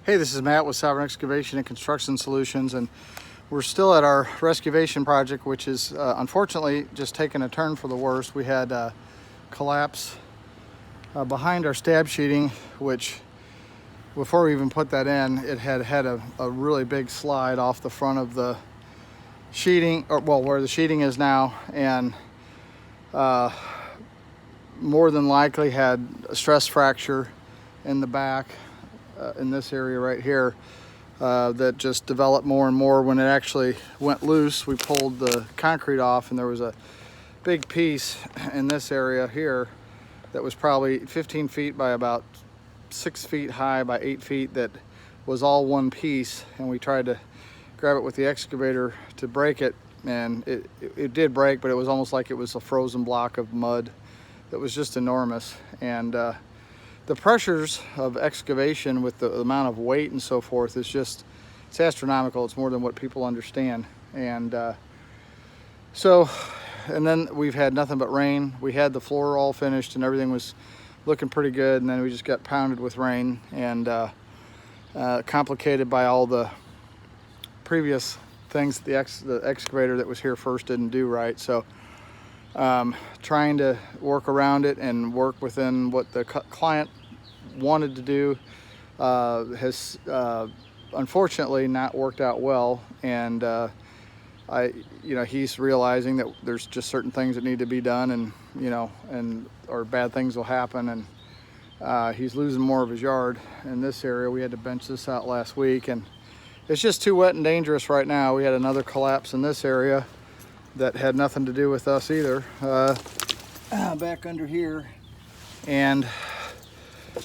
Hey, this is Matt with Sovereign Excavation and Construction Solutions, and we're still at our Rescuevation project, which is unfortunately just taking a turn for the worse. We had a collapse behind our stab sheeting, which before we even put that in, it had a really big slide off the front of the sheeting, or well, where the sheeting is now, and more than likely had a stress fracture in the back. In this area right here that just developed more and more. When it actually went loose, we pulled the concrete off, and there was a big piece in this area here that was probably 15 feet by about 6 feet high by 8 feet that was all one piece, and we tried to grab it with the excavator to break it, and it did break, but it was almost like it was a frozen block of mud that was just enormous. And the pressures of excavation with the amount of weight and so forth is just, it's astronomical. It's more than what people understand. And and then we've had nothing but rain. We had the floor all finished and everything was looking pretty good, and then we just got pounded with rain and complicated by all the previous things the excavator that was here first didn't do right. So trying to work around it and work within what the client wanted to do has unfortunately not worked out well. And he's realizing that there's just certain things that need to be done, and or bad things will happen, and he's losing more of his yard in this area. We had to bench this out last week, and it's just too wet and dangerous right now. We had another collapse in this area that had nothing to do with us either, back under here, and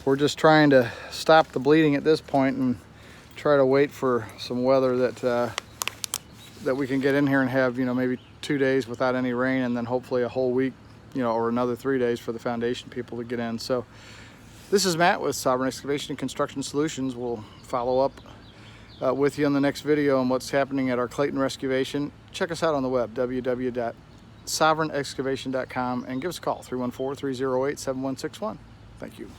we're just trying to stop the bleeding at this point and try to wait for some weather that we can get in here and have, maybe 2 days without any rain, and then hopefully a whole week, or another 3 days for the foundation people to get in. So this is Matt with Sovereign Excavation and Construction Solutions. We'll follow up with you on the next video on what's happening at our Clayton Rescuevation. Check us out on the web, www.sovereignexcavation.com, and give us a call, 314-308-7161. Thank you.